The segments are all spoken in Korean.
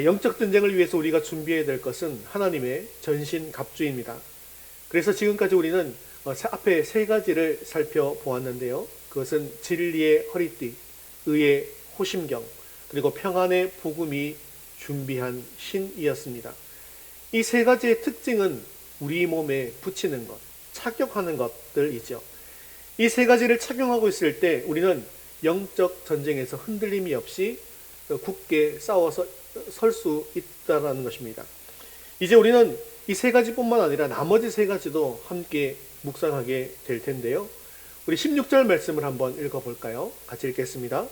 영적 전쟁을 위해서 우리가 준비해야 될 것은 하나님의 전신갑주입니다. 그래서 지금까지 우리는 앞에 세 가지를 살펴보았는데요. 그것은 진리의 허리띠, 의의 호심경, 그리고 평안의 복음이 준비한 신이었습니다. 이 세 가지의 특징은 우리 몸에 붙이는 것, 착용하는 것들이죠. 이 세 가지를 착용하고 있을 때 우리는 영적 전쟁에서 흔들림이 없이 굳게 싸워서 설 수 있다는 것입니다. 이제 우리는 이 세 가지뿐만 아니라 나머지 세 가지도 함께 묵상하게 될 텐데요. 우리 16절 말씀을 한번 읽어볼까요? 같이 읽겠습니다.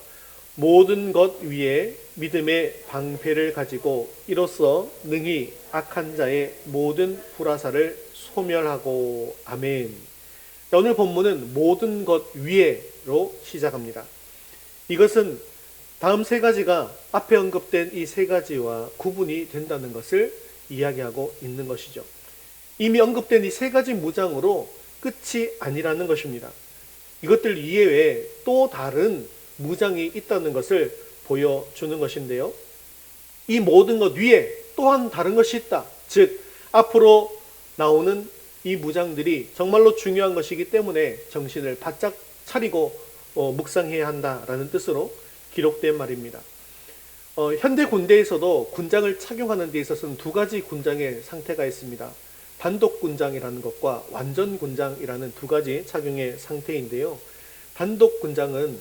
모든 것 위에 믿음의 방패를 가지고 이로써 능히 악한 자의 모든 불화살을 소멸하고. 아멘. 오늘 본문은 모든 것 위에로 시작합니다. 이것은 다음 세 가지가 앞에 언급된 이 세 가지와 구분이 된다는 것을 이야기하고 있는 것이죠. 이미 언급된 이 세 가지 무장으로 끝이 아니라는 것입니다. 이것들 이외에 또 다른 무장이 있다는 것을 보여주는 것인데요. 이 모든 것 위에 또한 다른 것이 있다. 즉 앞으로 나오는 이 무장들이 정말로 중요한 것이기 때문에 정신을 바짝 차리고 묵상해야 한다라는 뜻으로 기록된 말입니다. 현대 군대에서도 군장을 착용하는 데 있어서는 두 가지 군장의 상태가 있습니다. 단독 군장이라는 것과 완전 군장이라는 두 가지 착용의 상태인데요. 단독 군장은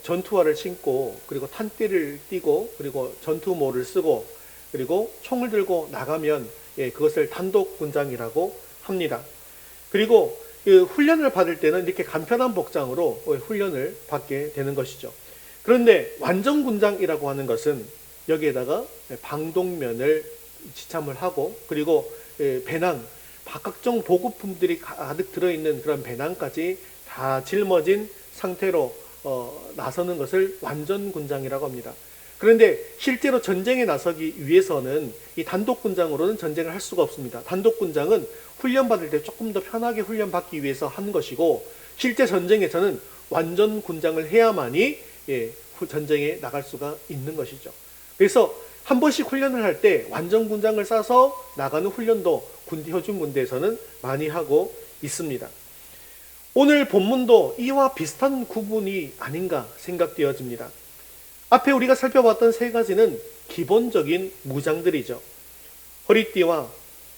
전투화를 신고 그리고 탄띠를 띠고 그리고 전투모를 쓰고 그리고 총을 들고 나가면 그것을 단독 군장이라고 합니다. 그리고 훈련을 받을 때는 이렇게 간편한 복장으로 훈련을 받게 되는 것이죠. 그런데 완전 군장이라고 하는 것은 여기에다가 방독면을 지참을 하고 그리고 배낭, 각종 보급품들이 가득 들어있는 그런 배낭까지 다 짊어진 상태로 나서는 것을 완전 군장이라고 합니다. 그런데 실제로 전쟁에 나서기 위해서는 이 단독 군장으로는 전쟁을 할 수가 없습니다. 단독 군장은 훈련받을 때 조금 더 편하게 훈련받기 위해서 하는 것이고 실제 전쟁에서는 완전 군장을 해야만이 전쟁에 나갈 수가 있는 것이죠. 그래서 한 번씩 훈련을 할 때 완전 군장을 싸서 나가는 훈련도 현중 군대에서는 많이 하고 있습니다. 오늘 본문도 이와 비슷한 구분이 아닌가 생각되어집니다. 앞에 우리가 살펴봤던 세 가지는 기본적인 무장들이죠. 허리띠와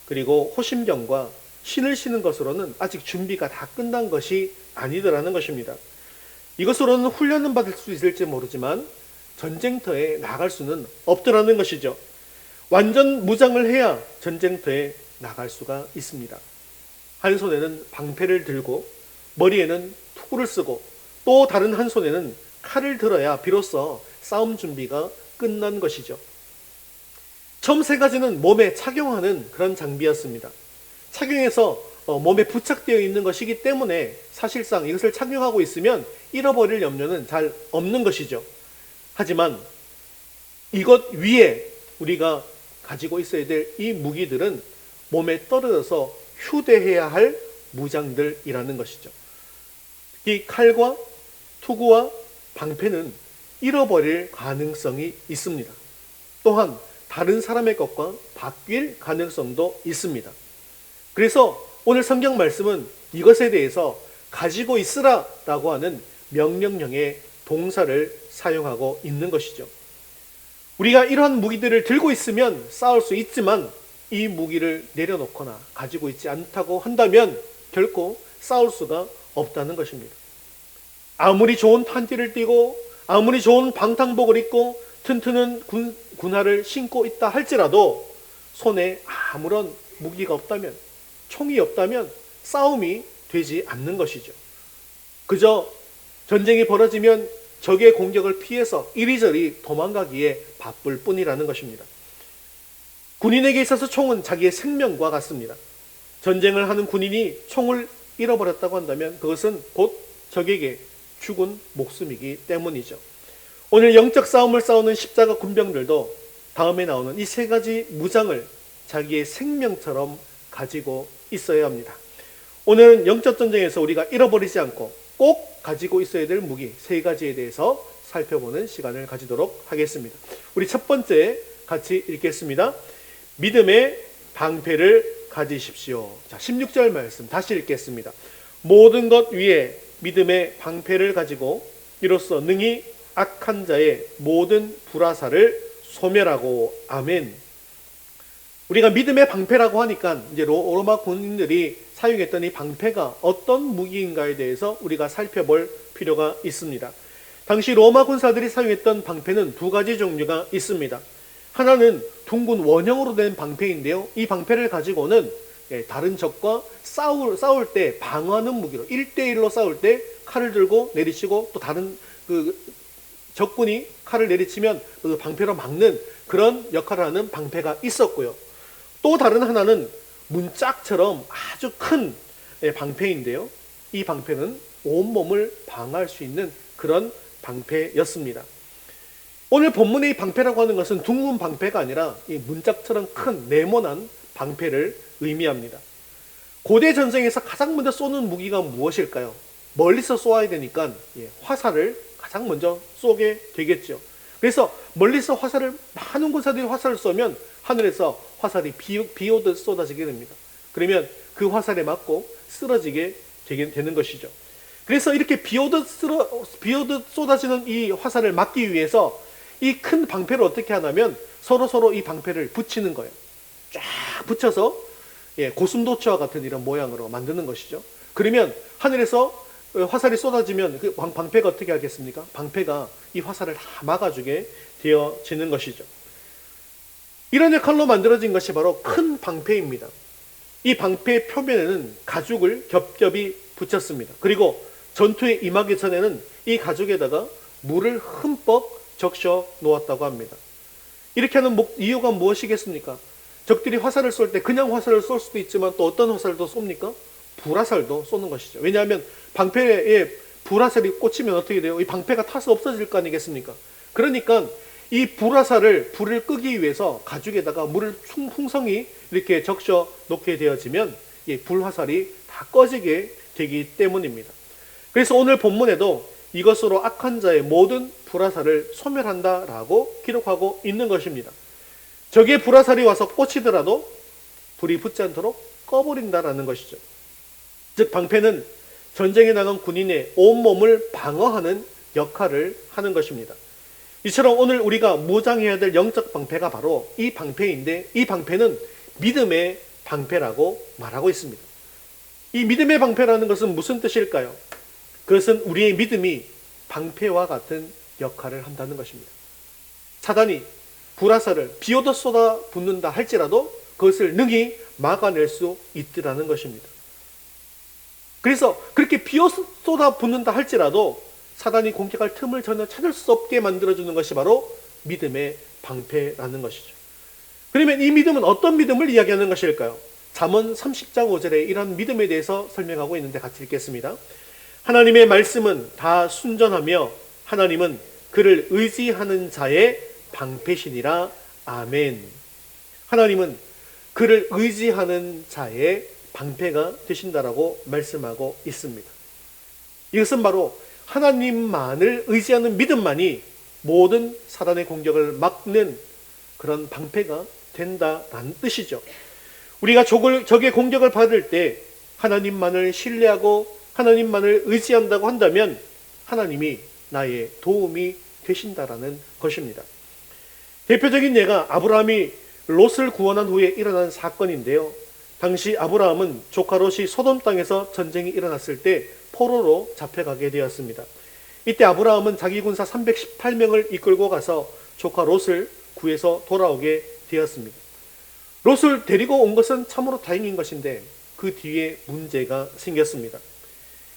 그리고 호심경과 신을 신은 것으로는 아직 준비가 다 끝난 것이 아니더라는 것입니다. 이것으로는 훈련은 받을 수 있을지 모르지만 전쟁터에 나갈 수는 없더라는 것이죠. 완전 무장을 해야 전쟁터에 나갈 수가 있습니다. 한 손에는 방패를 들고 머리에는 투구를 쓰고 또 다른 한 손에는 칼을 들어야 비로소 싸움 준비가 끝난 것이죠. 처음 세 가지는 몸에 착용하는 그런 장비였습니다. 착용해서 몸에 부착되어 있는 것이기 때문에 사실상 이것을 착용하고 있으면 잃어버릴 염려는 잘 없는 것이죠. 하지만 이것 위에 우리가 가지고 있어야 될 이 무기들은 몸에 떨어져서 휴대해야 할 무장들이라는 것이죠. 이 칼과 투구와 방패는 잃어버릴 가능성이 있습니다. 또한 다른 사람의 것과 바뀔 가능성도 있습니다. 그래서 오늘 성경 말씀은 이것에 대해서 가지고 있으라 라고 하는 명령형의 동사를 사용하고 있는 것이죠. 우리가 이러한 무기들을 들고 있으면 싸울 수 있지만 이 무기를 내려놓거나 가지고 있지 않다고 한다면 결코 싸울 수가 없다는 것입니다. 아무리 좋은 탄띠를 띠고 아무리 좋은 방탄복을 입고 튼튼한 군화를 신고 있다 할지라도 손에 아무런 무기가 없다면 총이 없다면 싸움이 되지 않는 것이죠. 그저 전쟁이 벌어지면 적의 공격을 피해서 이리저리 도망가기에 바쁠 뿐이라는 것입니다. 군인에게 있어서 총은 자기의 생명과 같습니다. 전쟁을 하는 군인이 총을 잃어버렸다고 한다면 그것은 곧 적에게 죽은 목숨이기 때문이죠. 오늘 영적 싸움을 싸우는 십자가 군병들도 다음에 나오는 이 세 가지 무장을 자기의 생명처럼 가지고 있어야 합니다. 오늘은 영적 전쟁에서 우리가 잃어버리지 않고 꼭 가지고 있어야 될 무기 세 가지에 대해서 살펴보는 시간을 가지도록 하겠습니다. 우리 첫 번째 같이 읽겠습니다. 믿음의 방패를 가지십시오. 자, 16절 말씀 다시 읽겠습니다. 모든 것 위에 믿음의 방패를 가지고 이로써 능히 악한 자의 모든 불화살을 소멸하고. 아멘. 우리가 믿음의 방패라고 하니까 이제 로마 군인들이 사용했던 이 방패가 어떤 무기인가에 대해서 우리가 살펴볼 필요가 있습니다. 당시 로마 군사들이 사용했던 방패는 두 가지 종류가 있습니다. 하나는 둥근 원형으로 된 방패인데요. 이 방패를 가지고는 다른 적과 싸울 때 방어하는 무기로 1대1로 싸울 때 칼을 들고 내리치고 또 다른 적군이 칼을 내리치면 그 방패로 막는 그런 역할을 하는 방패가 있었고요. 또 다른 하나는 문짝처럼 아주 큰 방패인데요. 이 방패는 온몸을 방어할 수 있는 그런 방패였습니다. 오늘 본문의 이 방패라고 하는 것은 둥근 방패가 아니라 이 문짝처럼 큰 네모난 방패를 의미합니다. 고대 전쟁에서 가장 먼저 쏘는 무기가 무엇일까요? 멀리서 쏘아야 되니까 화살을 가장 먼저 쏘게 되겠죠. 그래서 멀리서 많은 군사들이 화살을 쏘면 하늘에서 화살이 비오듯 쏟아지게 됩니다. 그러면 그 화살에 맞고 쓰러지게 되는 것이죠. 그래서 이렇게 비오듯 쏟아지는 이 화살을 막기 위해서 이 큰 방패를 어떻게 하냐면 서로 이 방패를 붙이는 거예요. 쫙 붙여서 고슴도치와 같은 이런 모양으로 만드는 것이죠. 그러면 하늘에서 화살이 쏟아지면 그 방패가 어떻게 하겠습니까? 방패가 이 화살을 다 막아주게 되어지는 것이죠. 이런 역할로 만들어진 것이 바로 큰 방패입니다. 이 방패 표면에는 가죽을 겹겹이 붙였습니다. 그리고 전투에 임하기 전에는 이 가죽에다가 물을 흠뻑 적셔 놓았다고 합니다. 이렇게 하는 이유가 무엇이겠습니까? 적들이 화살을 쏠 때 그냥 화살을 쏠 수도 있지만 또 어떤 화살도 쏩니까? 불화살도 쏘는 것이죠. 왜냐하면 방패에 불화살이 꽂히면 어떻게 돼요? 이 방패가 타서 없어질 거 아니겠습니까? 그러니까 이 불을 끄기 위해서 가죽에다가 물을 풍성히 이렇게 적셔 놓게 되어지면 이 불화살이 다 꺼지게 되기 때문입니다. 그래서 오늘 본문에도 이것으로 악한 자의 모든 불화살을 소멸한다라고 기록하고 있는 것입니다. 적의 불화살이 와서 꽂히더라도 불이 붙지 않도록 꺼버린다라는 것이죠. 즉 방패는 전쟁에 나간 군인의 온몸을 방어하는 역할을 하는 것입니다. 이처럼 오늘 우리가 무장해야 될 영적 방패가 바로 이 방패인데 이 방패는 믿음의 방패라고 말하고 있습니다. 이 믿음의 방패라는 것은 무슨 뜻일까요? 그것은 우리의 믿음이 방패와 같은 역할을 한다는 것입니다. 사단이 불화살을 비오듯 쏟아 붓는다 할지라도 그것을 능히 막아낼 수 있더라는 것입니다. 그래서 그렇게 비오듯 쏟아 붓는다 할지라도 사단이 공격할 틈을 전혀 찾을 수 없게 만들어주는 것이 바로 믿음의 방패라는 것이죠. 그러면 이 믿음은 어떤 믿음을 이야기하는 것일까요? 잠언 30장 5절에 이런 믿음에 대해서 설명하고 있는데 같이 읽겠습니다. 하나님의 말씀은 다 순전하며 하나님은 그를 의지하는 자의 방패시니라. 아멘. 하나님은 그를 의지하는 자의 방패가 되신다라고 말씀하고 있습니다. 이것은 바로 하나님만을 의지하는 믿음만이 모든 사단의 공격을 막는 그런 방패가 된다라는 뜻이죠. 우리가 적의 공격을 받을 때 하나님만을 신뢰하고 하나님만을 의지한다고 한다면 하나님이 나의 도움이 되신다라는 것입니다. 대표적인 예가 아브라함이 롯을 구원한 후에 일어난 사건인데요. 당시 아브라함은 조카 롯이 소돔 땅에서 전쟁이 일어났을 때 포로로 잡혀가게 되었습니다. 이때 아브라함은 자기 군사 318명을 이끌고 가서 조카 롯을 구해서 돌아오게 되었습니다. 롯을 데리고 온 것은 참으로 다행인 것인데 그 뒤에 문제가 생겼습니다.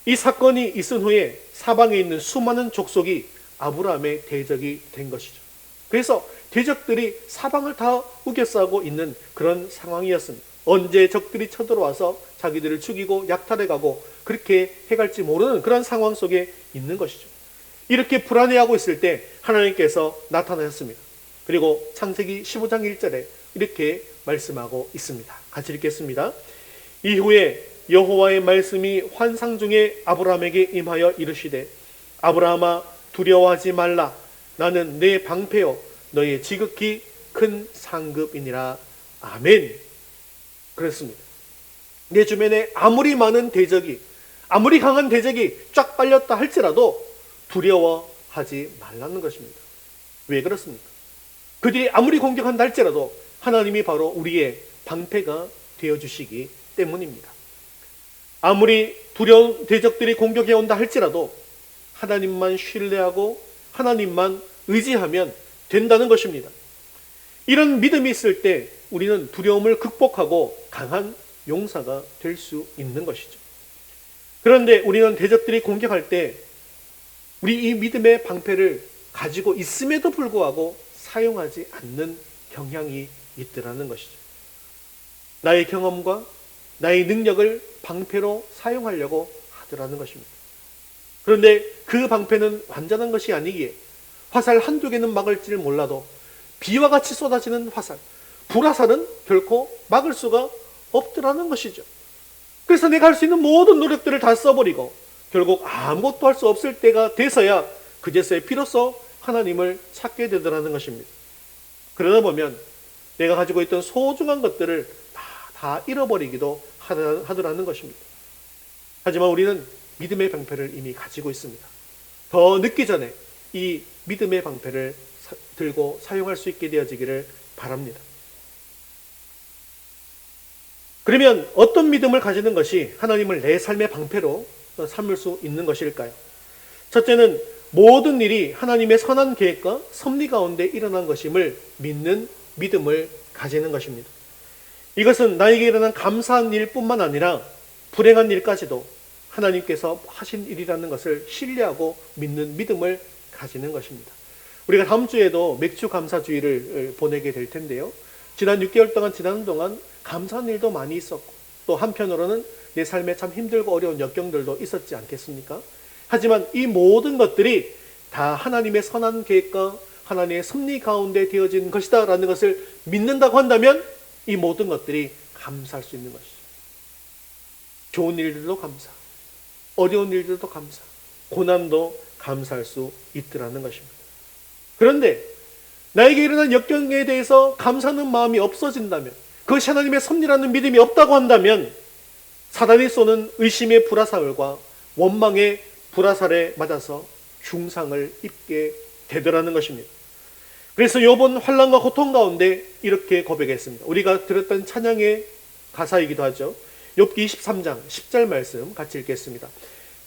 이 사건이 있은 후에 사방에 있는 수많은 족속이 아브라함의 대적이 된 것이죠. 그래서 대적들이 사방을 다 우겨싸고 있는 그런 상황이었습니다. 언제 적들이 쳐들어와서 자기들을 죽이고 약탈해가고 그렇게 해갈지 모르는 그런 상황 속에 있는 것이죠. 이렇게 불안해하고 있을 때 하나님께서 나타나셨습니다. 그리고 창세기 15장 1절에 이렇게 말씀하고 있습니다. 같이 읽겠습니다. 이후에 여호와의 말씀이 환상 중에 아브라함에게 임하여 이르시되 아브라함아 두려워하지 말라. 나는 내 방패요 너의 지극히 큰 상급이니라. 아멘. 그랬습니다. 내 주변에 아무리 많은 대적이, 아무리 강한 대적이 쫙 빨렸다 할지라도 두려워하지 말라는 것입니다. 왜 그렇습니까? 그들이 아무리 공격한다 할지라도 하나님이 바로 우리의 방패가 되어주시기 때문입니다. 아무리 두려운 대적들이 공격해온다 할지라도 하나님만 신뢰하고 하나님만 의지하면 된다는 것입니다. 이런 믿음이 있을 때 우리는 두려움을 극복하고 강한 용사가 될 수 있는 것이죠. 그런데 우리는 대적들이 공격할 때 우리 이 믿음의 방패를 가지고 있음에도 불구하고 사용하지 않는 경향이 있더라는 것이죠. 나의 경험과 나의 능력을 방패로 사용하려고 하더라는 것입니다. 그런데 그 방패는 완전한 것이 아니기에 화살 한두 개는 막을지를 몰라도 비와 같이 쏟아지는 화살, 불화살은 결코 막을 수가 없더라는 것이죠. 그래서 내가 할 수 있는 모든 노력들을 다 써버리고 결국 아무것도 할 수 없을 때가 돼서야 그제서야 비로소 하나님을 찾게 되더라는 것입니다. 그러다 보면 내가 가지고 있던 소중한 것들을 다 잃어버리기도 하더라는 것입니다. 하지만 우리는 믿음의 방패를 이미 가지고 있습니다. 더 늦기 전에 이 믿음의 방패를 들고 사용할 수 있게 되어지기를 바랍니다. 그러면 어떤 믿음을 가지는 것이 하나님을 내 삶의 방패로 삼을 수 있는 것일까요? 첫째는 모든 일이 하나님의 선한 계획과 섭리 가운데 일어난 것임을 믿는 믿음을 가지는 것입니다. 이것은 나에게 일어난 감사한 일뿐만 아니라 불행한 일까지도 하나님께서 하신 일이라는 것을 신뢰하고 믿는 믿음을 가지는 것입니다. 우리가 다음 주에도 맥주 감사주의를 보내게 될 텐데요. 지난 6개월 동안 지나는 동안 감사한 일도 많이 있었고 또 한편으로는 내 삶에 참 힘들고 어려운 역경들도 있었지 않겠습니까? 하지만 이 모든 것들이 다 하나님의 선한 계획과 하나님의 섭리 가운데 되어진 것이다 라는 것을 믿는다고 한다면 이 모든 것들이 감사할 수 있는 것이죠. 좋은 일들도 감사, 어려운 일들도 감사, 고난도 감사할 수 있더라는 것입니다. 그런데 나에게 일어난 역경에 대해서 감사하는 마음이 없어진다면, 그것이 하나님의 섭리라는 믿음이 없다고 한다면 사단이 쏘는 의심의 불화살과 원망의 불화살에 맞아서 중상을 입게 되더라는 것입니다. 그래서 욥은 환난과 고통 가운데 이렇게 고백했습니다. 우리가 들었던 찬양의 가사이기도 하죠. 욥기 23장 10절 말씀 같이 읽겠습니다.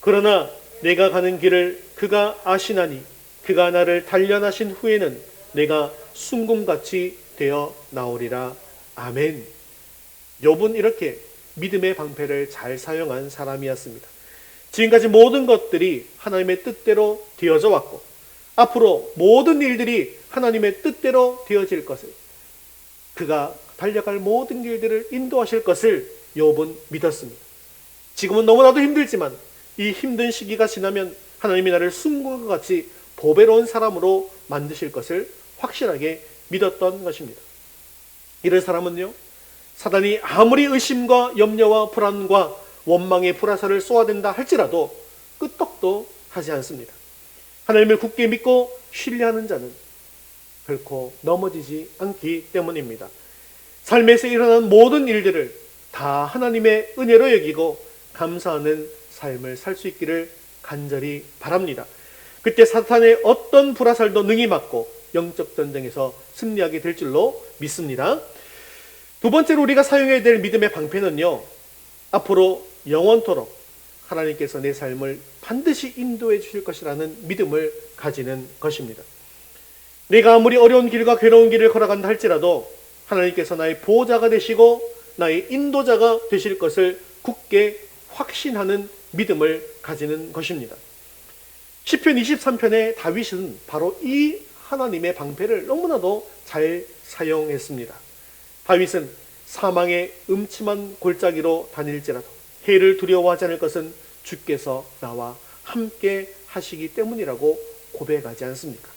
그러나 내가 가는 길을 그가 아시나니 그가 나를 단련하신 후에는 내가 순금같이 되어 나오리라. 아멘. 욥은 이렇게 믿음의 방패를 잘 사용한 사람이었습니다. 지금까지 모든 것들이 하나님의 뜻대로 되어져 왔고 앞으로 모든 일들이 하나님의 뜻대로 되어질 것을, 그가 달려갈 모든 길들을 인도하실 것을 욥은 믿었습니다. 지금은 너무나도 힘들지만 이 힘든 시기가 지나면 하나님이 나를 순금과 같이 보배로운 사람으로 만드실 것을 확실하게 믿었던 것입니다. 이런 사람은요, 사단이 아무리 의심과 염려와 불안과 원망의 불화살을 쏘아댄다 할지라도 끄떡도 하지 않습니다. 하나님을 굳게 믿고 신뢰하는 자는 결코 넘어지지 않기 때문입니다. 삶에서 일어나는 모든 일들을 다 하나님의 은혜로 여기고 감사하는 삶을 살 수 있기를 간절히 바랍니다. 그때 사탄의 어떤 불화살도 능히 맞고 영적 전쟁에서 승리하게 될 줄로 믿습니다. 두 번째로 우리가 사용해야 될 믿음의 방패는요, 앞으로 영원토록 하나님께서 내 삶을 반드시 인도해 주실 것이라는 믿음을 가지는 것입니다. 내가 아무리 어려운 길과 괴로운 길을 걸어간다 할지라도 하나님께서 나의 보호자가 되시고 나의 인도자가 되실 것을 굳게 확신하는 믿음을 가지는 것입니다. 시편 23편의 다윗은 바로 이 하나님의 방패를 너무나도 잘 사용했습니다. 다윗은 사망의 음침한 골짜기로 다닐지라도 해를 두려워하지 않을 것은 주께서 나와 함께 하시기 때문이라고 고백하지 않습니까?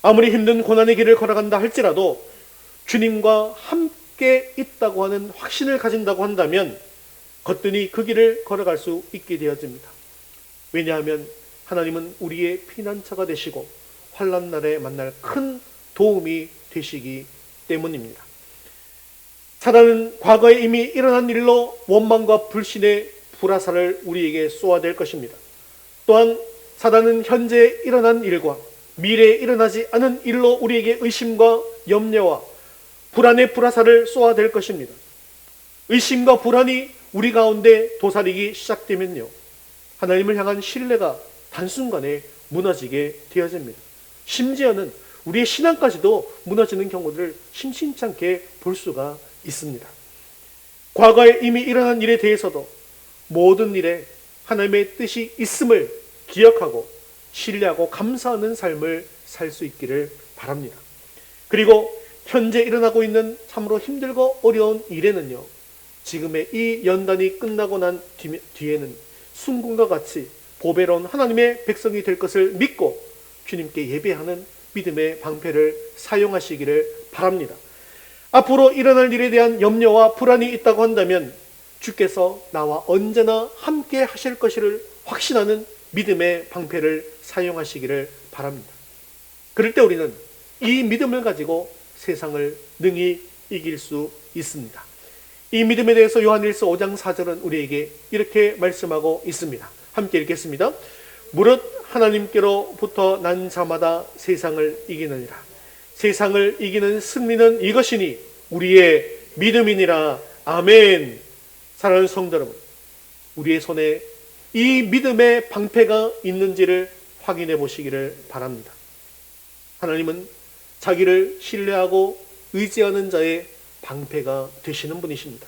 아무리 힘든 고난의 길을 걸어간다 할지라도 주님과 함께 있다고 하는 확신을 가진다고 한다면 거뜬히 그 길을 걸어갈 수 있게 되어집니다. 왜냐하면 하나님은 우리의 피난처가 되시고 환난 날에 만날 큰 도움이 되시기 때문입니다. 사단은 과거에 이미 일어난 일로 원망과 불신의 불화살을 우리에게 쏘아댈 것입니다. 또한 사단은 현재 일어난 일과 미래에 일어나지 않은 일로 우리에게 의심과 염려와 불안의 불화살을 쏘아댈 것입니다. 의심과 불안이 우리 가운데 도사리기 시작되면요, 하나님을 향한 신뢰가 단순간에 무너지게 되어집니다. 심지어는 우리의 신앙까지도 무너지는 경우들을 심심치 않게 볼 수가 있습니다. 과거에 이미 일어난 일에 대해서도 모든 일에 하나님의 뜻이 있음을 기억하고 신뢰하고 감사하는 삶을 살 수 있기를 바랍니다. 그리고 현재 일어나고 있는 참으로 힘들고 어려운 일에는요, 지금의 이 연단이 끝나고 난 뒤에는 순금과 같이 보배로운 하나님의 백성이 될 것을 믿고 주님께 예배하는 믿음의 방패를 사용하시기를 바랍니다. 앞으로 일어날 일에 대한 염려와 불안이 있다고 한다면 주께서 나와 언제나 함께 하실 것을 확신하는 믿음의 방패를 사용하시기를 바랍니다. 그럴 때 우리는 이 믿음을 가지고 세상을 능히 이길 수 있습니다. 이 믿음에 대해서 요한일서 5장 4절은 우리에게 이렇게 말씀하고 있습니다. 함께 읽겠습니다. 무릇 하나님께로부터 난 자마다 세상을 이기느니라. 세상을 이기는 승리는 이것이니 우리의 믿음이니라. 아멘. 사랑하는 성도 여러분, 우리의 손에 이 믿음의 방패가 있는지를 확인해 보시기를 바랍니다. 하나님은 자기를 신뢰하고 의지하는 자의 방패가 되시는 분이십니다.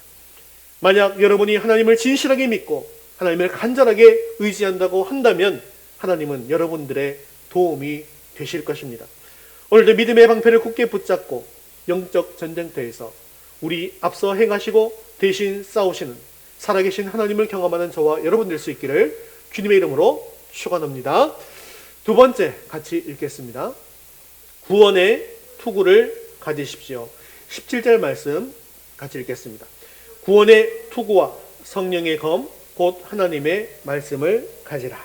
만약 여러분이 하나님을 진실하게 믿고 하나님을 간절하게 의지한다고 한다면 하나님은 여러분들의 도움이 되실 것입니다. 오늘도 믿음의 방패를 굳게 붙잡고 영적 전쟁터에서 우리 앞서 행하시고 대신 싸우시는 살아계신 하나님을 경험하는 저와 여러분 될 수 있기를 주님의 이름으로 축원합니다. 두 번째 같이 읽겠습니다. 구원의 투구를 가지십시오. 17절 말씀 같이 읽겠습니다. 구원의 투구와 성령의 검 곧 하나님의 말씀을 가지라.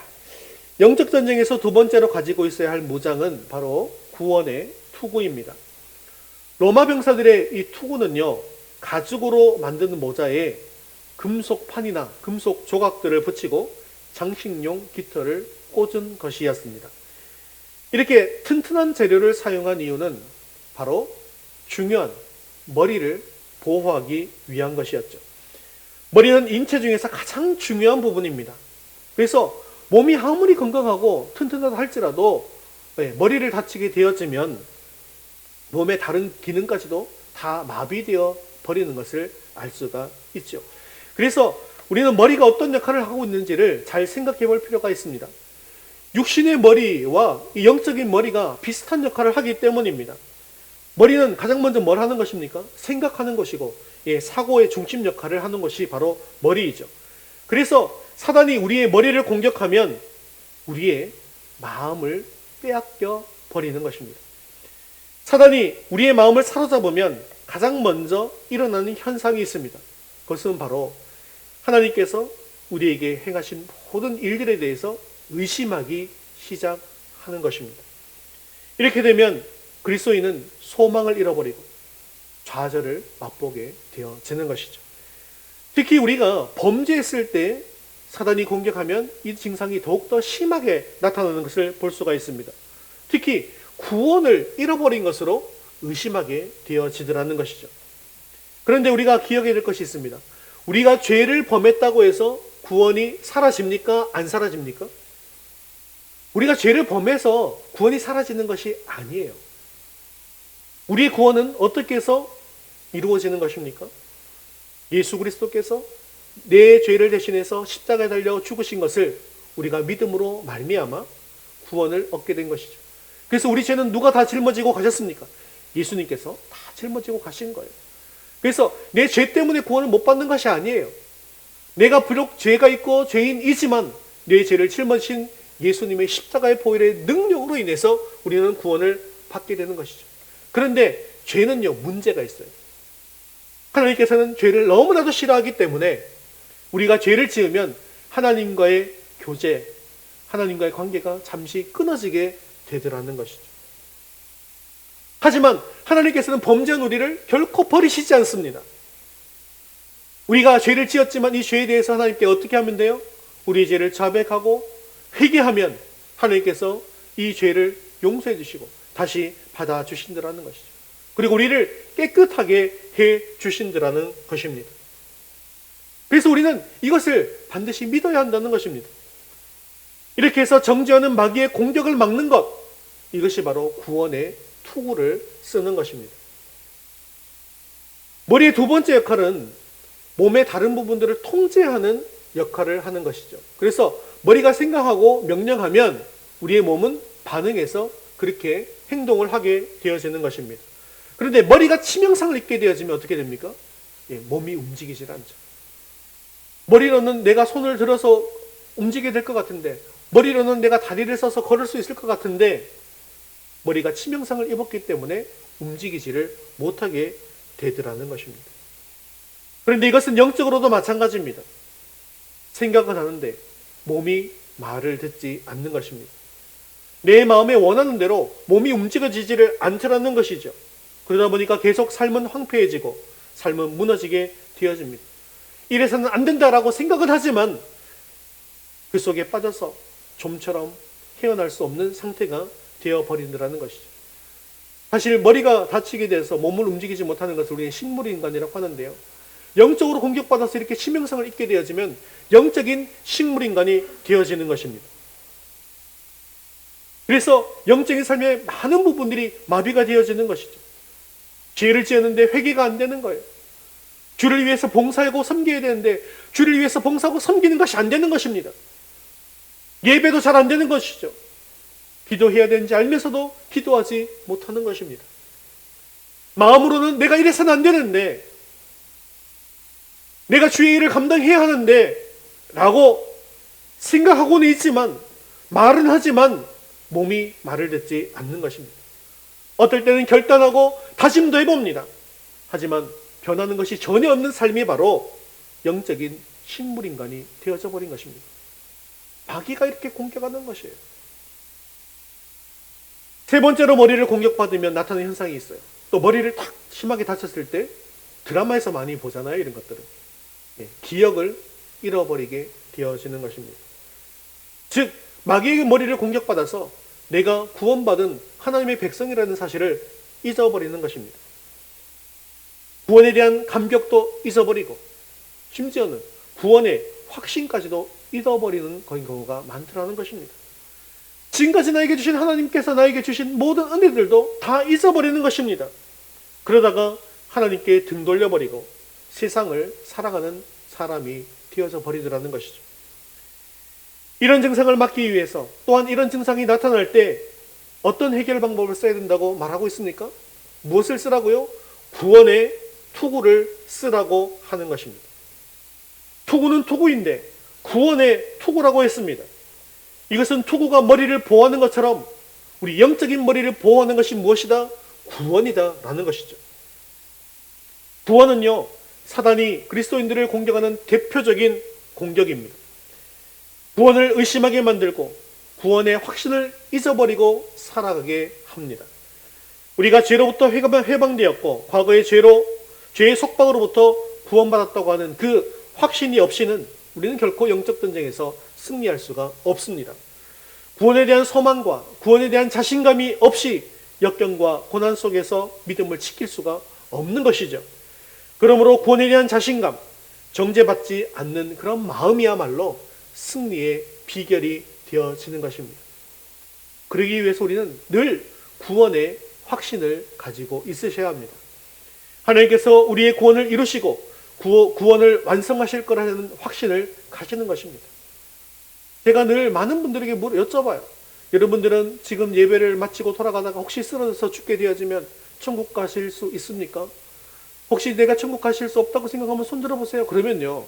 영적 전쟁에서 두 번째로 가지고 있어야 할 무장은 바로 구원의 투구입니다. 로마 병사들의 이 투구는요, 가죽으로 만든 모자에 금속판이나 금속 조각들을 붙이고 장식용 깃털을 꽂은 것이었습니다. 이렇게 튼튼한 재료를 사용한 이유는 바로 중요한 머리를 보호하기 위한 것이었죠. 머리는 인체 중에서 가장 중요한 부분입니다. 그래서 몸이 아무리 건강하고 튼튼하다 할지라도 머리를 다치게 되어지면 몸의 다른 기능까지도 다 마비되어 버리는 것을 알 수가 있죠. 그래서 우리는 머리가 어떤 역할을 하고 있는지를 잘 생각해 볼 필요가 있습니다. 육신의 머리와 이 영적인 머리가 비슷한 역할을 하기 때문입니다. 머리는 가장 먼저 뭘 하는 것입니까? 생각하는 것이고, 사고의 중심 역할을 하는 것이 바로 머리이죠. 그래서 사단이 우리의 머리를 공격하면 우리의 마음을 빼앗겨 버리는 것입니다. 사단이 우리의 마음을 사로잡으면 가장 먼저 일어나는 현상이 있습니다. 그것은 바로 하나님께서 우리에게 행하신 모든 일들에 대해서 의심하기 시작하는 것입니다. 이렇게 되면 그리스도인은 소망을 잃어버리고 좌절을 맛보게 되어지는 것이죠. 특히 우리가 범죄했을 때 사단이 공격하면 이 증상이 더욱더 심하게 나타나는 것을 볼 수가 있습니다. 특히 구원을 잃어버린 것으로 의심하게 되어지더라는 것이죠. 그런데 우리가 기억해야 될 것이 있습니다. 우리가 죄를 범했다고 해서 구원이 사라집니까? 안 사라집니까? 우리가 죄를 범해서 구원이 사라지는 것이 아니에요. 우리의 구원은 어떻게 해서 이루어지는 것입니까? 예수 그리스도께서 내 죄를 대신해서 십자가에 달려 죽으신 것을 우리가 믿음으로 말미암아 구원을 얻게 된 것이죠. 그래서 우리 죄는 누가 다 짊어지고 가셨습니까? 예수님께서 다 짊어지고 가신 거예요. 그래서 내 죄 때문에 구원을 못 받는 것이 아니에요. 내가 비록 죄가 있고 죄인이지만 내 죄를 짊어지신 예수님의 십자가의 보혈의 능력으로 인해서 우리는 구원을 받게 되는 것이죠. 그런데 죄는요, 문제가 있어요. 하나님께서는 죄를 너무나도 싫어하기 때문에 우리가 죄를 지으면 하나님과의 교제, 하나님과의 관계가 잠시 끊어지게 되더라는 것이죠. 하지만 하나님께서는 범죄한 우리를 결코 버리시지 않습니다. 우리가 죄를 지었지만 이 죄에 대해서 하나님께 어떻게 하면 돼요? 우리의 죄를 자백하고 회개하면 하나님께서 이 죄를 용서해 주시고 다시 받아주신다는 것이죠. 그리고 우리를 깨끗하게 해 주신다는 것입니다. 그래서 우리는 이것을 반드시 믿어야 한다는 것입니다. 이렇게 해서 정죄하는 마귀의 공격을 막는 것, 이것이 바로 구원의 투구를 쓰는 것입니다. 머리의 두 번째 역할은 몸의 다른 부분들을 통제하는 역할을 하는 것이죠. 그래서 머리가 생각하고 명령하면 우리의 몸은 반응해서 그렇게 행동을 하게 되어지는 것입니다. 그런데 머리가 치명상을 입게 되어지면 어떻게 됩니까? 몸이 움직이질 않죠. 머리로는 내가 손을 들어서 움직이게 될 것 같은데, 머리로는 내가 다리를 써서 걸을 수 있을 것 같은데, 머리가 치명상을 입었기 때문에 움직이지를 못하게 되더라는 것입니다. 그런데 이것은 영적으로도 마찬가지입니다. 생각은 하는데 몸이 말을 듣지 않는 것입니다. 내 마음에 원하는 대로 몸이 움직여지지를 않더라는 것이죠. 그러다 보니까 계속 삶은 황폐해지고 삶은 무너지게 되어집니다. 이래서는 안 된다라고 생각은 하지만 그 속에 빠져서 좀처럼 헤어날 수 없는 상태가 되어버린다는 것이죠. 사실 머리가 다치게 돼서 몸을 움직이지 못하는 것을 우리는 식물인간이라고 하는데요. 영적으로 공격받아서 이렇게 치명상을 입게 되어지면 영적인 식물인간이 되어지는 것입니다. 그래서 영적인 삶의 많은 부분들이 마비가 되어지는 것이죠. 죄를 지었는데 회개가 안 되는 거예요. 주를 위해서 봉사하고 섬겨야 되는데 주를 위해서 봉사하고 섬기는 것이 안 되는 것입니다. 예배도 잘 안 되는 것이죠. 기도해야 되는지 알면서도 기도하지 못하는 것입니다. 마음으로는 내가 이래서는 안 되는데, 내가 주의 일을 감당해야 하는데 라고 생각하고는 있지만, 말은 하지만 몸이 말을 듣지 않는 것입니다. 어떨 때는 결단하고 다짐도 해봅니다. 하지만 변하는 것이 전혀 없는 삶이 바로 영적인 식물인간이 되어져 버린 것입니다. 마귀가 이렇게 공격하는 것이에요. 세 번째로 머리를 공격받으면 나타나는 현상이 있어요. 또 머리를 탁 심하게 다쳤을 때 드라마에서 많이 보잖아요. 이런 것들은. 기억을 잃어버리게 되어지는 것입니다. 즉 마귀의 머리를 공격받아서 내가 구원받은 하나님의 백성이라는 사실을 잊어버리는 것입니다. 구원에 대한 감격도 잊어버리고 심지어는 구원의 확신까지도 잊어버리는 경우가 많더라는 것입니다. 지금까지 나에게 주신 하나님께서 나에게 주신 모든 은혜들도 다 잊어버리는 것입니다. 그러다가 하나님께 등 돌려버리고 세상을 살아가는 사람이 되어져 버리더라는 것이죠. 이런 증상을 막기 위해서 또한 이런 증상이 나타날 때 어떤 해결 방법을 써야 된다고 말하고 있습니까? 무엇을 쓰라고요? 구원의 투구를 쓰라고 하는 것입니다. 투구는 투구인데 구원의 투구라고 했습니다. 이것은 투구가 머리를 보호하는 것처럼 우리 영적인 머리를 보호하는 것이 무엇이다? 구원이다 라는 것이죠. 구원은요, 사단이 그리스도인들을 공격하는 대표적인 공격입니다. 구원을 의심하게 만들고 구원의 확신을 잊어버리고 살아가게 합니다. 우리가 죄로부터 해방되었고 과거의 죄의 속박으로부터 구원받았다고 하는 그 확신이 없이는 우리는 결코 영적 전쟁에서 승리할 수가 없습니다. 구원에 대한 소망과 구원에 대한 자신감이 없이 역경과 고난 속에서 믿음을 지킬 수가 없는 것이죠. 그러므로 구원에 대한 자신감, 정죄받지 않는 그런 마음이야말로 승리의 비결이 되어지는 것입니다. 그러기 위해서 우리는 늘 구원의 확신을 가지고 있으셔야 합니다. 하나님께서 우리의 구원을 이루시고 구원을 완성하실 거라는 확신을 가지는 것입니다. 제가 늘 많은 분들에게 여쭤봐요. 여러분들은 지금 예배를 마치고 돌아가다가 혹시 쓰러져서 죽게 되어지면 천국 가실 수 있습니까? 혹시 내가 천국 가실 수 없다고 생각하면 손 들어보세요. 그러면요,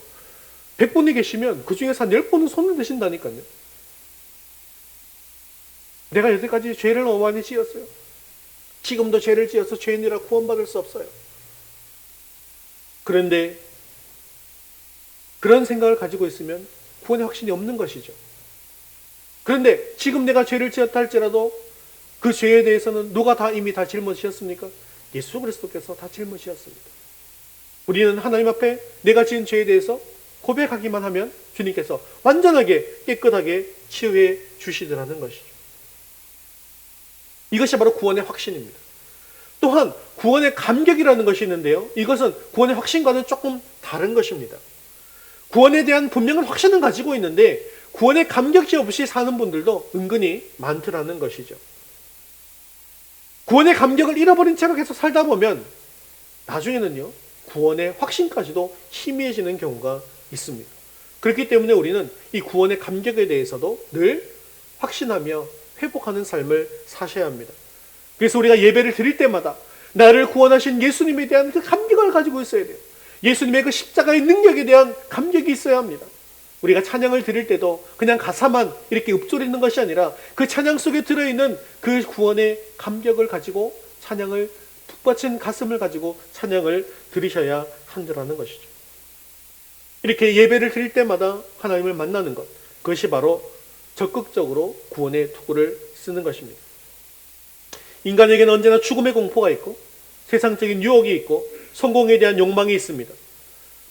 100분이 계시면 그 중에서 한 10분은 손을 드신다니까요. 내가 여태까지 죄를 너무 많이 지었어요. 지금도 죄를 지어서 죄인이라 구원받을 수 없어요. 그런데 그런 생각을 가지고 있으면 구원의 확신이 없는 것이죠. 그런데 지금 내가 죄를 지었다 할지라도 그 죄에 대해서는 누가 이미 다 짊어지셨습니까? 예수 그리스도께서 다 짊어지셨습니다. 우리는 하나님 앞에 내가 지은 죄에 대해서 고백하기만 하면 주님께서 완전하게 깨끗하게 치유해 주시더라는 것이죠. 이것이 바로 구원의 확신입니다. 또한 구원의 감격이라는 것이 있는데요. 이것은 구원의 확신과는 조금 다른 것입니다. 구원에 대한 분명한 확신은 가지고 있는데 구원의 감격이 없이 사는 분들도 은근히 많더라는 것이죠. 구원의 감격을 잃어버린 채로 계속 살다 보면 나중에는요, 구원의 확신까지도 희미해지는 경우가 있습니다. 그렇기 때문에 우리는 이 구원의 감격에 대해서도 늘 확신하며 회복하는 삶을 사셔야 합니다. 그래서 우리가 예배를 드릴 때마다 나를 구원하신 예수님에 대한 그 감격을 가지고 있어야 돼요. 예수님의 그 십자가의 능력에 대한 감격이 있어야 합니다. 우리가 찬양을 드릴 때도 그냥 가사만 이렇게 읊조리는 것이 아니라 그 찬양 속에 들어있는 그 구원의 감격을 가지고 찬양을 푹 받친 가슴을 가지고 찬양을 드리셔야 한다는 것이죠. 이렇게 예배를 드릴 때마다 하나님을 만나는 것, 그것이 바로 적극적으로 구원의 투구를 쓰는 것입니다. 인간에게는 언제나 죽음의 공포가 있고 세상적인 유혹이 있고 성공에 대한 욕망이 있습니다.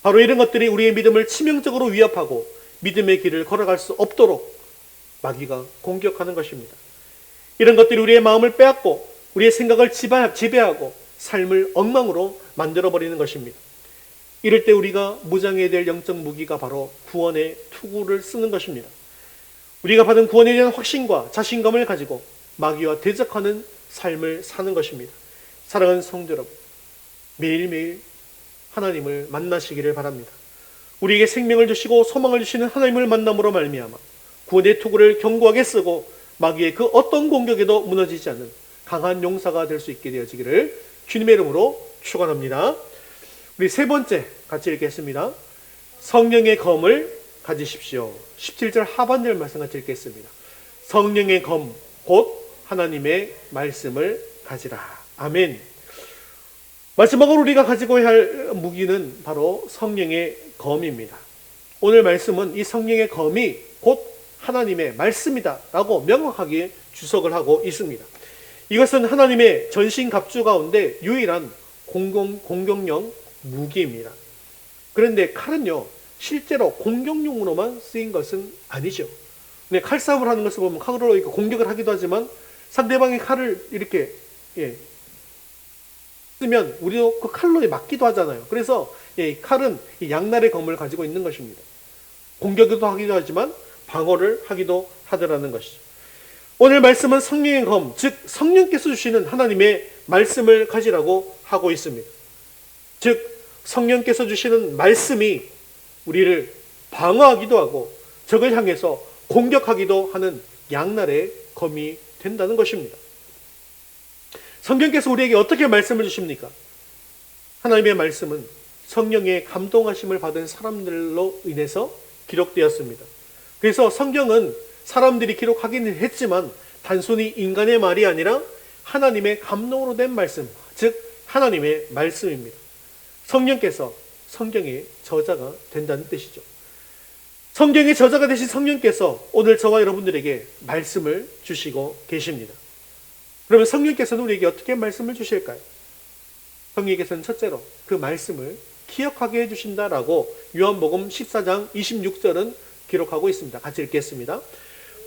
바로 이런 것들이 우리의 믿음을 치명적으로 위협하고 믿음의 길을 걸어갈 수 없도록 마귀가 공격하는 것입니다. 이런 것들이 우리의 마음을 빼앗고 우리의 생각을 지배하고 삶을 엉망으로 만들어버리는 것입니다. 이럴 때 우리가 무장해야 될 영적 무기가 바로 구원의 투구를 쓰는 것입니다. 우리가 받은 구원에 대한 확신과 자신감을 가지고 마귀와 대적하는 삶을 사는 것입니다. 사랑하는 성도 여러분, 매일매일 하나님을 만나시기를 바랍니다. 우리에게 생명을 주시고 소망을 주시는 하나님을 만남으로 말미암아 구원의 투구를 견고하게 쓰고 마귀의 그 어떤 공격에도 무너지지 않는 강한 용사가 될 수 있게 되어지기를 주님의 이름으로 축원합니다. 우리 세 번째 같이 읽겠습니다. 성령의 검을 가지십시오. 17절 하반절 말씀 같이 읽겠습니다. 성령의 검, 곧 하나님의 말씀을 가지라. 아멘. 마지막으로 우리가 가지고 할 무기는 바로 성령의 검입니다. 오늘 말씀은 이 성령의 검이 곧 하나님의 말씀이다 라고 명확하게 주석을 하고 있습니다. 이것은 하나님의 전신갑주 가운데 유일한 공격용 무기입니다. 그런데 칼은요, 실제로 공격용으로만 쓰인 것은 아니죠. 근데 칼싸움을 하는 것을 보면 칼으로 공격을 하기도 하지만 상대방의 칼을 이렇게 쓰면 우리도 그 칼로 맞기도 하잖아요. 그래서 칼은 양날의 검을 가지고 있는 것입니다. 공격도 하기도 하지만 방어를 하기도 하더라는 것이죠. 오늘 말씀은 성령의 검, 즉 성령께서 주시는 하나님의 말씀을 가지라고 하고 있습니다. 즉 성령께서 주시는 말씀이 우리를 방어하기도 하고 적을 향해서 공격하기도 하는 양날의 검이 된다는 것입니다. 성령께서 우리에게 어떻게 말씀을 주십니까? 하나님의 말씀은 성령의 감동하심을 받은 사람들로 인해서 기록되었습니다. 그래서 성경은 사람들이 기록하기는 했지만 단순히 인간의 말이 아니라 하나님의 감동으로 된 말씀, 즉 하나님의 말씀입니다. 성령께서 성경의 저자가 된다는 뜻이죠. 성경의 저자가 되신 성령께서 오늘 저와 여러분들에게 말씀을 주시고 계십니다. 그러면 성령께서는 우리에게 어떻게 말씀을 주실까요? 성령께서는 첫째로 그 말씀을 기억하게 해주신다라고 요한복음 14장 26절은 기록하고 있습니다. 같이 읽겠습니다.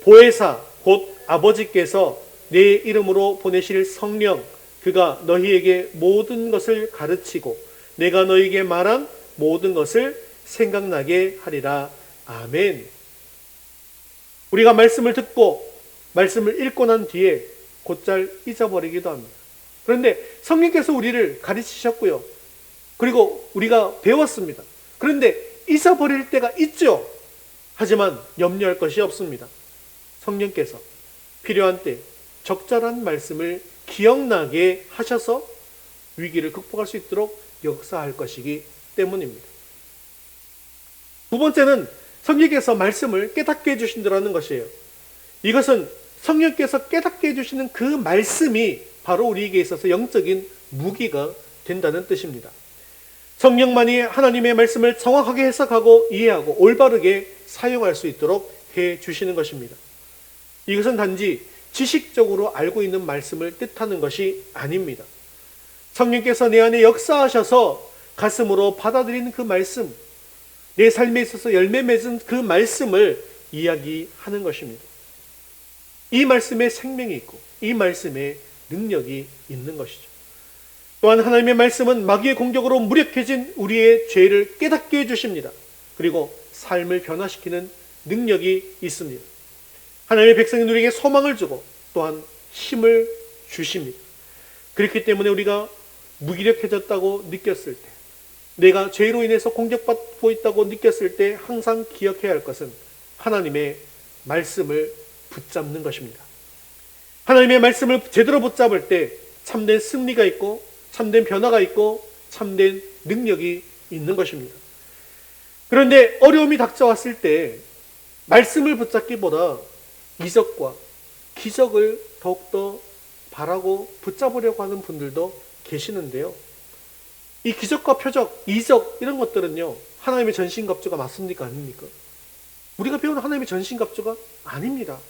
보혜사 곧 아버지께서 내 이름으로 보내실 성령, 그가 너희에게 모든 것을 가르치고 내가 너희에게 말한 모든 것을 생각나게 하리라. 아멘. 우리가 말씀을 듣고 말씀을 읽고 난 뒤에 곧잘 잊어버리기도 합니다. 그런데 성령께서 우리를 가르치셨고요. 그리고 우리가 배웠습니다. 그런데 잊어버릴 때가 있죠. 하지만 염려할 것이 없습니다. 성령께서 필요한 때 적절한 말씀을 기억나게 하셔서 위기를 극복할 수 있도록 역사할 것이기 때문입니다. 두 번째는 성령께서 말씀을 깨닫게 해주신다는 것이에요. 이것은 성령께서 깨닫게 해주시는 그 말씀이 바로 우리에게 있어서 영적인 무기가 된다는 뜻입니다. 성령만이 하나님의 말씀을 정확하게 해석하고 이해하고 올바르게 사용할 수 있도록 해주시는 것입니다. 이것은 단지 지식적으로 알고 있는 말씀을 뜻하는 것이 아닙니다. 성령께서 내 안에 역사하셔서 가슴으로 받아들인 그 말씀, 내 삶에 있어서 열매 맺은 그 말씀을 이야기하는 것입니다. 이 말씀에 생명이 있고 이 말씀에 능력이 있는 것이죠. 또한 하나님의 말씀은 마귀의 공격으로 무력해진 우리의 죄를 깨닫게 해주십니다. 그리고 삶을 변화시키는 능력이 있습니다. 하나님의 백성인 우리에게 소망을 주고 또한 힘을 주십니다. 그렇기 때문에 우리가 무기력해졌다고 느꼈을 때, 내가 죄로 인해서 공격받고 있다고 느꼈을 때 항상 기억해야 할 것은 하나님의 말씀을 붙잡는 것입니다. 하나님의 말씀을 제대로 붙잡을 때 참된 승리가 있고 참된 변화가 있고 참된 능력이 있는 것입니다. 그런데 어려움이 닥쳐왔을 때 말씀을 붙잡기보다 이적과 기적을 더욱더 바라고 붙잡으려고 하는 분들도 계시는데요. 이 기적과 표적, 이적 이런 것들은요, 하나님의 전신갑주가 맞습니까? 아닙니까? 우리가 배우는 하나님의 전신갑주가 아닙니다.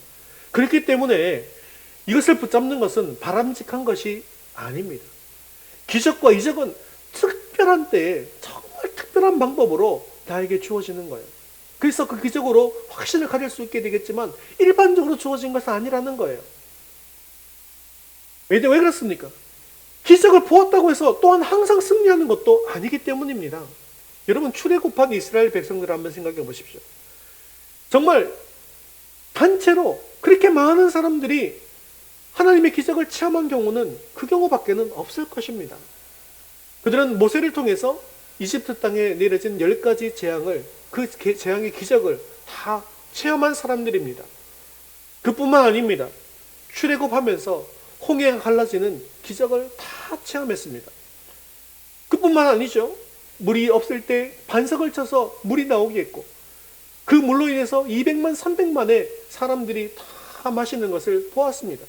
그렇기 때문에 이것을 붙잡는 것은 바람직한 것이 아닙니다. 기적과 이적은 특별한 때에 정말 특별한 방법으로 나에게 주어지는 거예요. 그래서 그 기적으로 확신을 가질 수 있게 되겠지만 일반적으로 주어진 것은 아니라는 거예요. 왜 그렇습니까? 기적을 보았다고 해서 또한 항상 승리하는 것도 아니기 때문입니다. 여러분, 출애굽한 이스라엘 백성들을 한번 생각해 보십시오. 정말 단체로 그렇게 많은 사람들이 하나님의 기적을 체험한 경우는 그 경우밖에는 없을 것입니다. 그들은 모세를 통해서 이집트 땅에 내려진 10가지 재앙을, 그 재앙의 기적을 다 체험한 사람들입니다. 그뿐만 아닙니다. 출애굽하면서 홍해가 갈라지는 기적을 다 체험했습니다. 그뿐만 아니죠. 물이 없을 때 반석을 쳐서 물이 나오게 했고, 그 물로 인해서 200만, 300만의 사람들이 다 마시는 것을 보았습니다.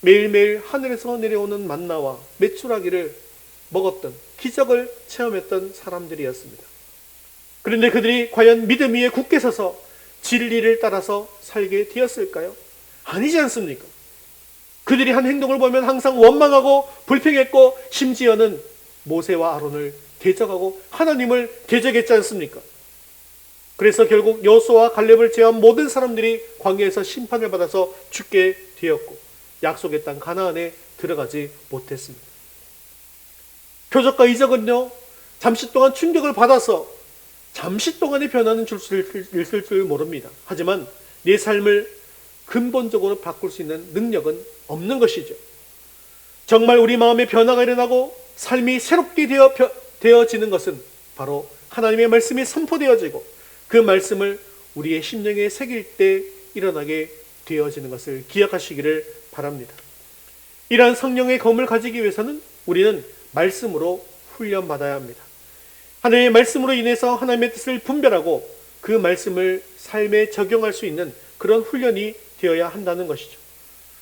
매일매일 하늘에서 내려오는 만나와 메추라기를 먹었던, 기적을 체험했던 사람들이었습니다. 그런데 그들이 과연 믿음 위에 굳게 서서 진리를 따라서 살게 되었을까요? 아니지 않습니까? 그들이 한 행동을 보면 항상 원망하고 불평했고, 심지어는 모세와 아론을 대적하고 하나님을 대적했지 않습니까? 그래서 결국 여호수아와 갈렙을 제외한 모든 사람들이 광야에서 심판을 받아서 죽게 되었고, 약속의 땅 가나안에 들어가지 못했습니다. 표적과 이적은요, 잠시 동안 충격을 받아서 잠시 동안의 변화는 있을 줄 모릅니다. 하지만 내 삶을 근본적으로 바꿀 수 있는 능력은 없는 것이죠. 정말 우리 마음에 변화가 일어나고 삶이 새롭게 되어지는 것은 바로 하나님의 말씀이 선포되어지고 그 말씀을 우리의 심령에 새길 때 일어나게 되어지는 것을 기억하시기를 바랍니다. 이러한 성령의 검을 가지기 위해서는 우리는 말씀으로 훈련받아야 합니다. 하나님의 말씀으로 인해서 하나님의 뜻을 분별하고 그 말씀을 삶에 적용할 수 있는 그런 훈련이 되어야 한다는 것이죠.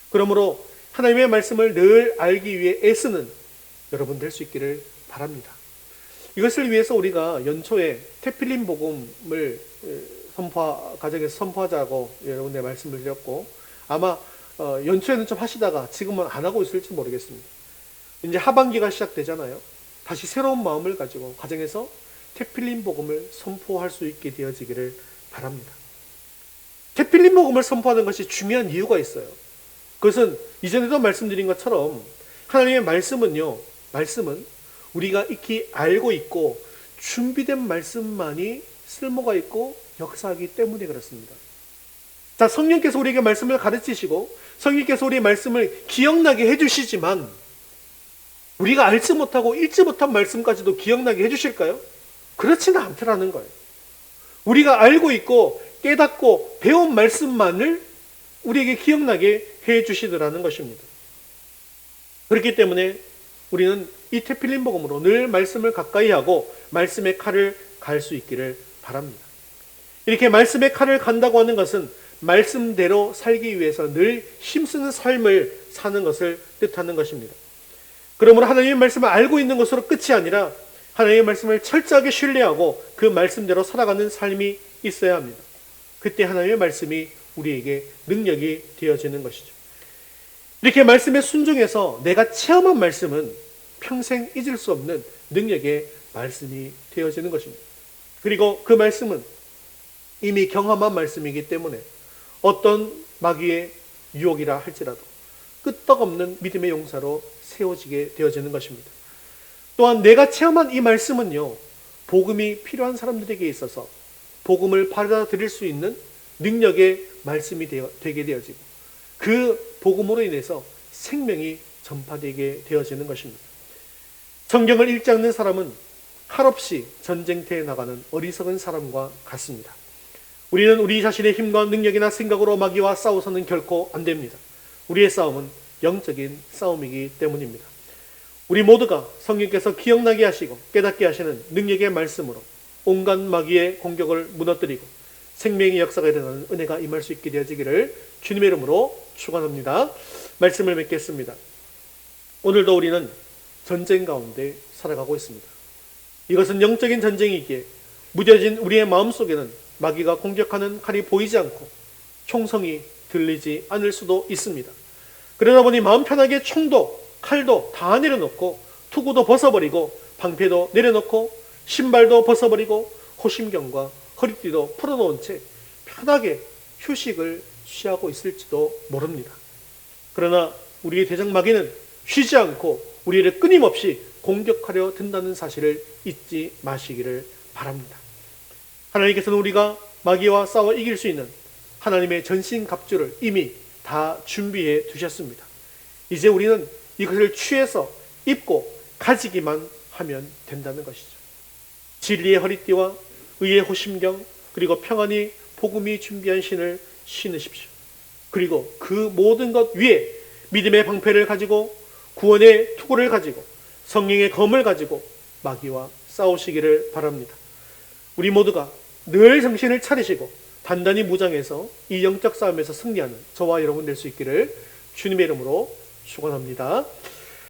그러므로 하나님의 말씀을 늘 알기 위해 애쓰는 여러분 될 수 있기를 바랍니다. 이것을 위해서 우리가 연초에 테필린 복음을 가정에서 선포하자고 여러분들 말씀을 드렸고, 아마 연초에는 좀 하시다가 지금은 안 하고 있을지 모르겠습니다. 이제 하반기가 시작되잖아요. 다시 새로운 마음을 가지고 가정에서 테필린 복음을 선포할 수 있게 되어지기를 바랍니다. 테필린 복음을 선포하는 것이 중요한 이유가 있어요. 그것은 이전에도 말씀드린 것처럼 하나님의 말씀은 우리가 익히 알고 있고 준비된 말씀만이 쓸모가 있고 역사하기 때문에 그렇습니다. 자, 성령께서 우리에게 말씀을 가르치시고 성령께서 우리의 말씀을 기억나게 해주시지만 우리가 알지 못하고 읽지 못한 말씀까지도 기억나게 해주실까요? 그렇지는 않더라는 거예요. 우리가 알고 있고 깨닫고 배운 말씀만을 우리에게 기억나게 해주시더라는 것입니다. 그렇기 때문에 우리는 이 테필린 복음으로 늘 말씀을 가까이 하고 말씀의 칼을 갈 수 있기를 바랍니다. 이렇게 말씀의 칼을 간다고 하는 것은 말씀대로 살기 위해서 늘 힘쓰는 삶을 사는 것을 뜻하는 것입니다. 그러므로 하나님의 말씀을 알고 있는 것으로 끝이 아니라 하나님의 말씀을 철저하게 신뢰하고 그 말씀대로 살아가는 삶이 있어야 합니다. 그때 하나님의 말씀이 우리에게 능력이 되어지는 것이죠. 이렇게 말씀에 순종해서 내가 체험한 말씀은 평생 잊을 수 없는 능력의 말씀이 되어지는 것입니다. 그리고 그 말씀은 이미 경험한 말씀이기 때문에 어떤 마귀의 유혹이라 할지라도 끄떡없는 믿음의 용사로 세워지게 되어지는 것입니다. 또한 내가 체험한 이 말씀은요, 복음이 필요한 사람들에게 있어서 복음을 받아들일 수 있는 능력의 말씀이 되게 되어지고 그 복음으로 인해서 생명이 전파되게 되어지는 것입니다. 성경을 읽지 않는 사람은 칼없이 전쟁터에 나가는 어리석은 사람과 같습니다. 우리는 우리 자신의 힘과 능력이나 생각으로 마귀와 싸워서는 결코 안 됩니다. 우리의 싸움은 영적인 싸움이기 때문입니다. 우리 모두가 성령께서 기억나게 하시고 깨닫게 하시는 능력의 말씀으로 온갖 마귀의 공격을 무너뜨리고 생명의 역사가 일어나는 은혜가 임할 수 있게 되어지기를 주님의 이름으로 축원합니다. 말씀을 맺겠습니다. 오늘도 우리는 전쟁 가운데 살아가고 있습니다. 이것은 영적인 전쟁이기에 무뎌진 우리의 마음속에는 마귀가 공격하는 칼이 보이지 않고 총성이 들리지 않을 수도 있습니다. 그러다 보니 마음 편하게 총도 칼도 다 내려놓고 투구도 벗어버리고 방패도 내려놓고 신발도 벗어버리고 호심경과 허리띠도 풀어놓은 채 편하게 휴식을 취하고 있을지도 모릅니다. 그러나 우리의 대적 마귀는 쉬지 않고 우리를 끊임없이 공격하려 든다는 사실을 잊지 마시기를 바랍니다. 하나님께서는 우리가 마귀와 싸워 이길 수 있는 하나님의 전신갑주를 이미 다 준비해 두셨습니다. 이제 우리는 이것을 취해서 입고 가지기만 하면 된다는 것이죠. 진리의 허리띠와 의의 호심경 그리고 평안히 복음이 준비한 신을 신으십시오. 그리고 그 모든 것 위에 믿음의 방패를 가지고 구원의 투구를 가지고 성령의 검을 가지고 마귀와 싸우시기를 바랍니다. 우리 모두가 늘 정신을 차리시고 단단히 무장해서 이 영적 싸움에서 승리하는 저와 여러분 될 수 있기를 주님의 이름으로 축원합니다.